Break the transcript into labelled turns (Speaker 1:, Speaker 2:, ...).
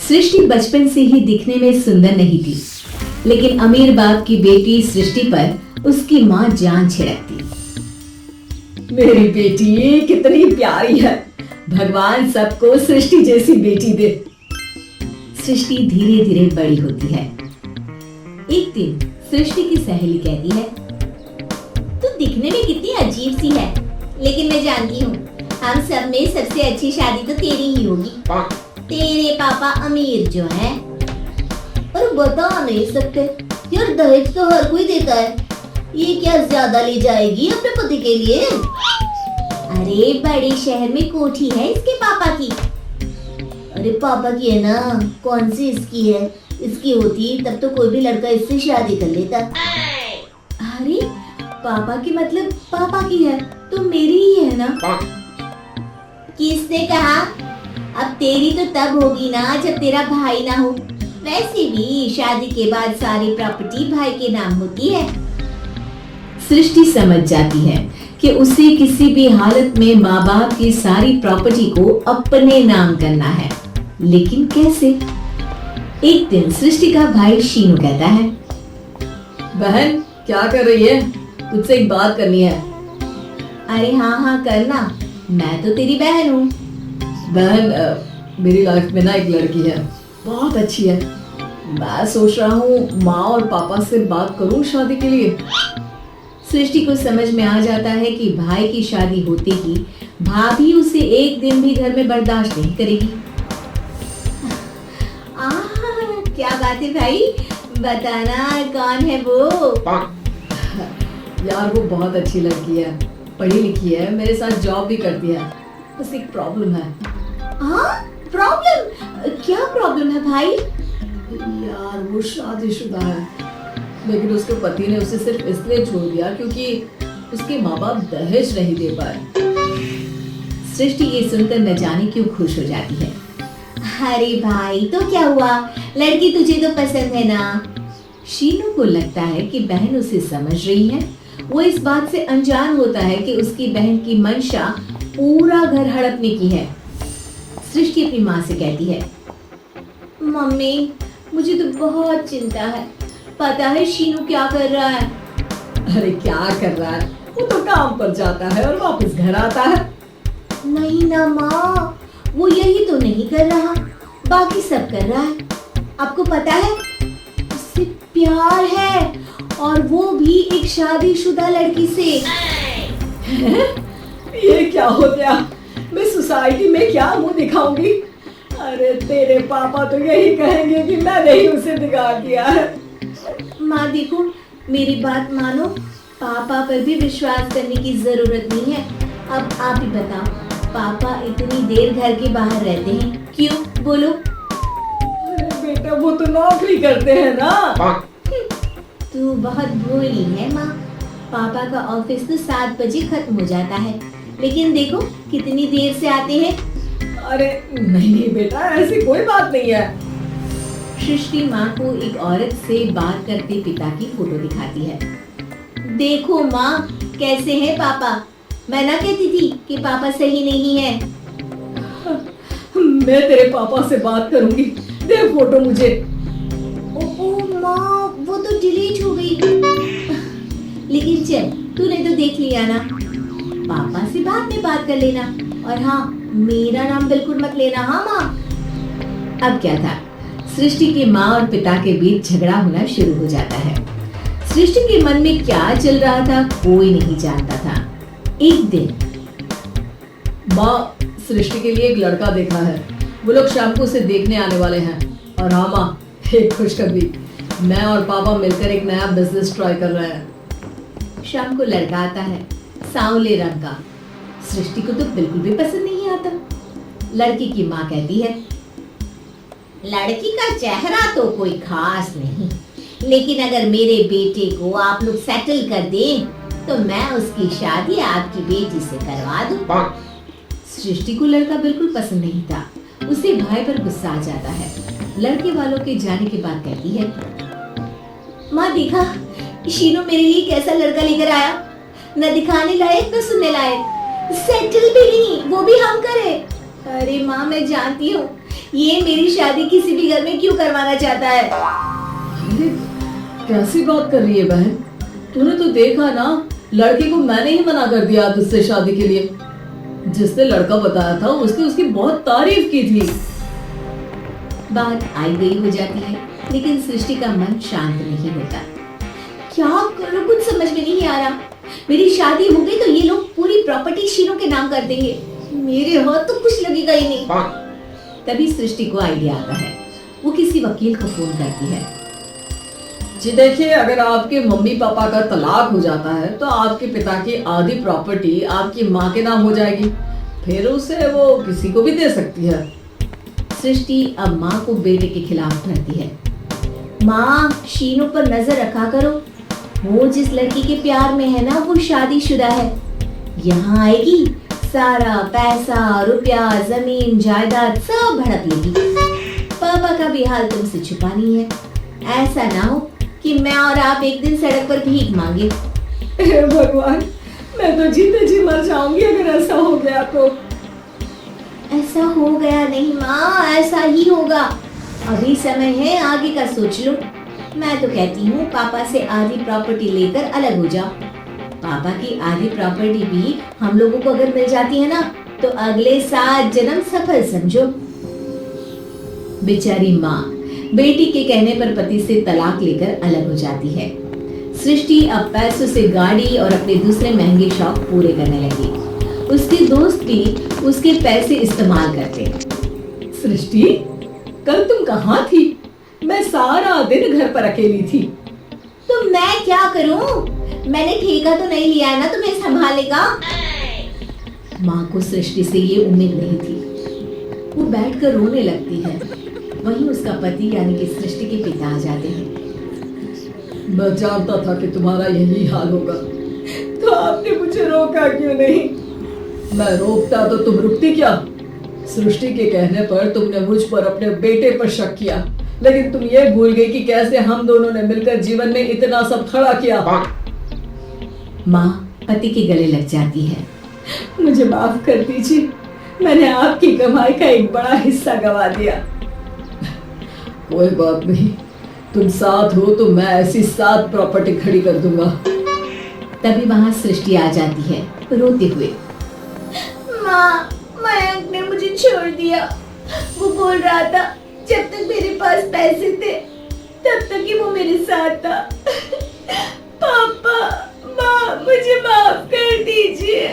Speaker 1: सृष्टि बचपन से ही दिखने में सुंदर नहीं थी, लेकिन अमीर बाप की बेटी सृष्टि पर उसकी माँ जान छिड़कती। मेरी बेटी कितनी प्यारी है, भगवान सबको सृष्टि जैसी बेटी दे। सृष्टि धीरे धीरे बड़ी होती है। एक दिन सृष्टि की सहेली कहती है,
Speaker 2: तू दिखने में कितनी अजीब सी है, लेकिन मैं जानती हूँ हम सब में सबसे अच्छी शादी तो तेरी ही होगी। तेरे पापा अमीर जो हैं, और बता नहीं सकते यार, दहेज तो हर कोई देता है, ये क्या ज्यादा ले जाएगी अपने पति के लिए? अरे बड़े शहर में कोठी है इसके पापा की। अरे पापा की है ना, कौन सी इसकी है? इसकी होती तब तो कोई भी लड़का इससे शादी कर लेता।
Speaker 1: अरे पापा की मतलब पापा की है तो मेरी ही है ना?
Speaker 2: किसने कहा? अब तेरी तो तब होगी ना जब तेरा भाई ना हो। वैसे भी शादी के बाद सारी प्रॉपर्टी भाई के नाम होती है।
Speaker 1: सृष्टि समझ जाती है कि उसे किसी भी हालत में माँ बाप की सारी प्रॉपर्टी को अपने नाम करना है, लेकिन कैसे? एक दिन सृष्टि का भाई शीनू कहता है, बहन क्या कर रही है? तुझसे एक बात करनी है।
Speaker 2: अरे हाँ करना, मैं तो तेरी बहन हूँ।
Speaker 1: बहन मेरी लाइफ में ना एक लड़की है, बहुत अच्छी है। मैं सोच रहा हूँ माँ और पापा से बात करूँ शादी के लिए। सृष्टि को समझ में आ जाता है कि भाई की शादी होते ही भाभी उसे एक दिन भी घर में बर्दाश्त नहीं करेगी।
Speaker 2: क्या बात है भाई, बताना कौन है वो?
Speaker 1: यार वो बहुत अच्छी लड़की है, पढ़ी लिखी है, मेरे साथ जॉब भी करती है, बस एक प्रॉब्लम है।
Speaker 2: प्रॉब्लम? क्या प्रॉब्लम है भाई?
Speaker 1: यार वो शादीशुदा है, लेकिन उसके पति ने उसे सिर्फ इसलिए छोड़ दिया क्योंकि उसके माँ बाप दहेज नहीं दे पाए। सृष्टि ये सुनकर न जाने क्यों खुश हो जाती है।
Speaker 2: अरे भाई तो क्या हुआ, लड़की तुझे तो पसंद है ना?
Speaker 1: शीनू को लगता है कि बहन उसे समझ रही है। वो इस बात से अनजान होता है कि उसकी बहन की मंशा पूरा घर हड़पने की है। सृष्टि अपनी माँ से कहती है,
Speaker 2: मम्मी मुझे तो बहुत चिंता है, पता है शीनू क्या कर रहा है?
Speaker 1: अरे क्या कर रहा है? वो तो काम पर जाता है और वापस घर आता है।
Speaker 2: नहीं ना माँ, वो यही तो नहीं कर रहा, बाकी सब कर रहा है। आपको पता है उससे प्यार है, और वो भी एक शादीशुदा लड़की से।
Speaker 1: ये क्या हो गया? मैं सोसाइटी में क्या मुंह दिखाऊंगी? अरे तेरे पापा तो यही कहेंगे कि मैंने ही उसे बिगाड़ दिया है।
Speaker 2: माँ देखो, मेरी बात मानो, पापा पर भी विश्वास करने की जरूरत नहीं है। अब आप ही बताओ, पापा इतनी देर घर के बाहर रहते हैं क्यों? बोलो।
Speaker 1: बेटा वो तो नौकरी करते हैं ना।
Speaker 2: तू बहुत भोली है माँ, पापा का ऑफिस तो 7 बजे खत्म हो जाता है, लेकिन देखो कितनी देर से आते हैं।
Speaker 1: अरे नहीं बेटा, ऐसी कोई बात नहीं है। सृष्टि माँ को एक औरत से बात करते पिता की फोटो दिखाती है।
Speaker 2: देखो माँ कैसे हैं पापा, मैं ना कहती थी कि पापा सही नहीं है।
Speaker 1: मैं तेरे पापा से बात करूंगी, दे फोटो मुझे।
Speaker 2: ओह माँ, वो तो डिलीट हो गई। लेकिन चल, तूने तो देख लिया ना, पापा से बाद में बात कर लेना, और हाँ मेरा नाम बिल्कुल मत लेना। हाँ माँ।
Speaker 1: अब क्या था, सृष्टि की माँ और पिता के बीच झगड़ा होना शुरू हो जाता है। सृष्टि के मन में क्या चल रहा था कोई नहीं जानता था। एक दिन, माँ सृष्टि के लिए एक लड़का देखा है, वो लोग शाम को उसे देखने आने वाले हैं। और हाँ माँ, एक खुशखबरी, मैं और पापा मिलकर एक नया बिजनेस ट्राई कर रहे हैं। शाम को लड़का आता है, सांवले रंग का। सृष्टि को तो बिल्कुल भी पसंद नहीं आता। लड़की की माँ कहती है,
Speaker 2: लड़की का चेहरा तो कोई खास नहीं, लेकिन अगर मेरे बेटे को आप लोग सेटल कर दें तो मैं उसकी शादी आपकी बेटी से करवा दूं।
Speaker 1: सृष्टि को लड़का बिल्कुल पसंद नहीं था। उसे भाई पर गुस्सा आ जाता है। लड़के वालों के जाने के बाद कहती है,
Speaker 2: माँ देखा शीनू मेरे लिए कैसा लड़का लेकर आया, न दिखाने लायक न सुनने लायक, सेटल भी नहीं, वो भी हम करे। अरे माँ मैं जानती हूँ ये मेरी शादी किसी भी घर में क्यों करवाना चाहता है?
Speaker 3: अरे कैसी बात कर रही है बहन? तूने तो देखा ना, लड़के को मैंने ही मना कर दिया तुझसे शादी के लिए। जिसने लड़का बताया था उसने उसकी बहुत तारीफ की थी।
Speaker 1: बात आई गई हो जाती है, लेकिन सृष्टि का मन शांत नहीं होता।
Speaker 2: क्या करूं, कुछ समझ में नहीं आ रहा। मेरी शादी हो गई तो ये लोग पूरी प्रॉपर्टी शीनू के नाम कर देंगे। मेरे हाथ तो कुछ लगेगा ही नहीं।
Speaker 1: तभी सृष्टि को आइडिया आता है। वो किसी वकील को फोन करती है।
Speaker 3: जी देखिए, अगर आपके मम्मी पापा का तलाक हो जाता है तो आपके पिता की आधी प्रॉपर्टी आपकी माँ के नाम हो जाएगी। फिर उसे वो किसी को भी दे सकती है।
Speaker 1: सृष्टि अब माँ को बेटे के खिलाफ करती है।
Speaker 2: माँ, शीनू पर नजर रखा करो। वो जिस लड़की के प्यार में है ना, वो शादीशुदा है। यहाँ आएगी, सारा पैसा, रुपया, जमीन, जायदाद सब हड़प लेगी। पापा का भी हाल तुमसे छुपा नहीं है। ऐसा ना हो कि मैं और आप एक दिन सड़क पर भीख मांगे।
Speaker 3: हे भगवान, मैं तो जीते जी मर जाऊंगी अगर ऐसा हो गया तो।
Speaker 2: ऐसा हो गया नहीं माँ, ऐसा ही होगा। अभी समय है, आगे का सोच लो। मैं तो कहती हूँ पापा से आधी प्रॉपर्टी लेकर अलग हो जाओ। पापा की आधी प्रॉपर्टी भी हम लोगों को अगर मिल जाती है ना, तो अगले 7 जन्म सफल समझो।
Speaker 1: बेचारी माँ बेटी के कहने पर पति से तलाक लेकर अलग हो जाती है। सृष्टि अब पैसों से गाड़ी और अपने दूसरे महंगे शौक पूरे करने लगी। उसके दोस्त भी उसके पैसे इस्तेमाल करते।
Speaker 3: सृष्टि, कल तुम कहाँ थी? मैं सारा दिन घर पर अकेली थी।
Speaker 2: तो मैं क्या करूं? मैंने ठेका तो नहीं लिया है ना तुम्हें संभालेगा।
Speaker 1: माँ को सृष्टि से ये उम्मीद नहीं थी। वो बैठकर रोने लगती है। वहीं उसका पति यानी कि सृष्टि के पिता आ जाते हैं।
Speaker 3: मैं जानता था कि तुम्हारा यही हाल होगा, तो आपने मुझे रोका क्यों नहीं? मैं रोकता तो तुम रुकती क्या? सृष्टि के कहने पर तुमने मुझ पर अपने बेटे पर शक किया, लेकिन तुम ये भूल गई कि कैसे हम दोनों ने मिलकर जीवन में इतना सब खड़ा किया।
Speaker 1: माँ पति के गले लग जाती है।
Speaker 3: मुझे माफ कर दीजिए, मैंने आपकी कमाई का एक बड़ा हिस्सा गवा दिया। कोई बात नहीं, तुम साथ हो तो मैं ऐसी 7 प्रॉपर्टी खड़ी कर दूंगा।
Speaker 1: तभी वहां सृष्टि आ जाती है रोते हुए।
Speaker 2: माँ, मयंक ने मुझे छोड़ दिया। वो बोल रहा था जब तक मेरे पास पैसे थे तब तक ही वो मेरे साथ था। पापा, माँ, मुझे माफ कर दीजिए।